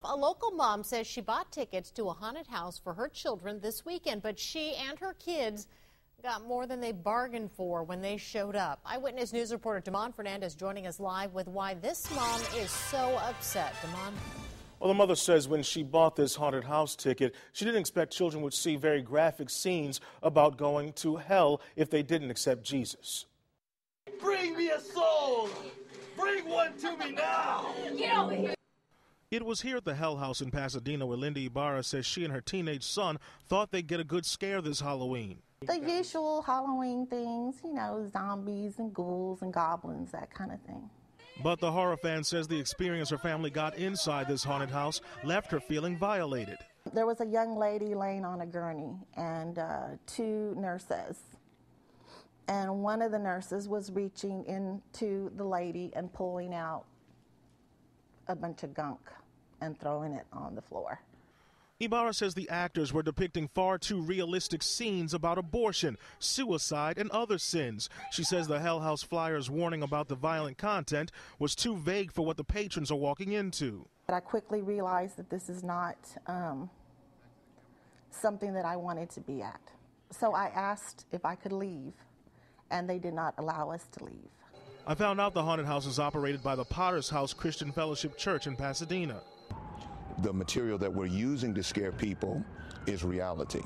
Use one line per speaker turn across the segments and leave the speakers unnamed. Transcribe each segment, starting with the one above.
A local mom says she bought tickets to a haunted house for her children this weekend, but she and her kids got more than they bargained for when they showed up. Eyewitness News reporter Damon Fernandez joining us live with why this mom is so upset. Damon.
Well, the mother says when she bought this haunted house ticket, she didn't expect children would see very graphic scenes about going to hell if they didn't accept Jesus.
Bring me a soul! Bring one to me now!
Get over here!
It was here at the Hell House in Pasadena where Linda Ibarra says she and her teenage son thought they'd get a good scare this Halloween.
The usual Halloween things, you know, zombies and ghouls and goblins, that kind of thing.
But the horror fan says the experience her family got inside this haunted house left her feeling violated.
There was a young lady laying on a gurney and two nurses. And one of the nurses was reaching into the lady and pulling out a bunch of gunk and throwing it on the floor.
Ibarra says the actors were depicting far too realistic scenes about abortion, suicide, and other sins. She says the Hell House flyer's warning about the violent content was too vague for what the patrons are walking into.
But I quickly realized that this is not something that I wanted to be at. So I asked if I could leave, and they did not allow us to leave.
I found out the haunted house is operated by the Potter's House Christian Fellowship Church in Pasadena.
The material that we're using to scare people is reality.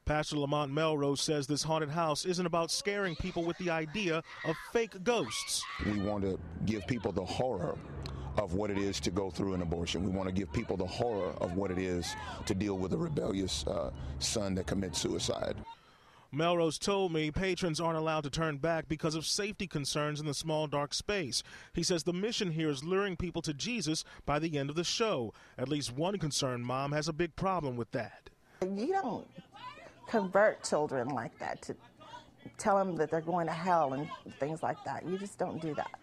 Pastor Lamont Melrose says this haunted house isn't about scaring people with the idea of fake ghosts.
We want to give people the horror of what it is to go through an abortion. We want to give people the horror of what it is to deal with a rebellious son that commits suicide.
Melrose told me patrons aren't allowed to turn back because of safety concerns in the small, dark space. He says the mission here is luring people to Jesus by the end of the show. At least one concerned mom has a big problem with that.
You don't convert children like that, to tell them that they're going to hell and things like that. You just don't do that.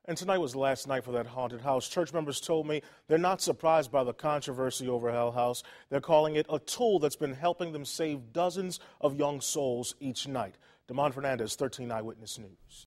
And tonight was the last night for that haunted house. Church members told me they're not surprised by the controversy over Hell House. They're calling it a tool that's been helping them save dozens of young souls each night. Damon Fernandez, 13 Eyewitness News.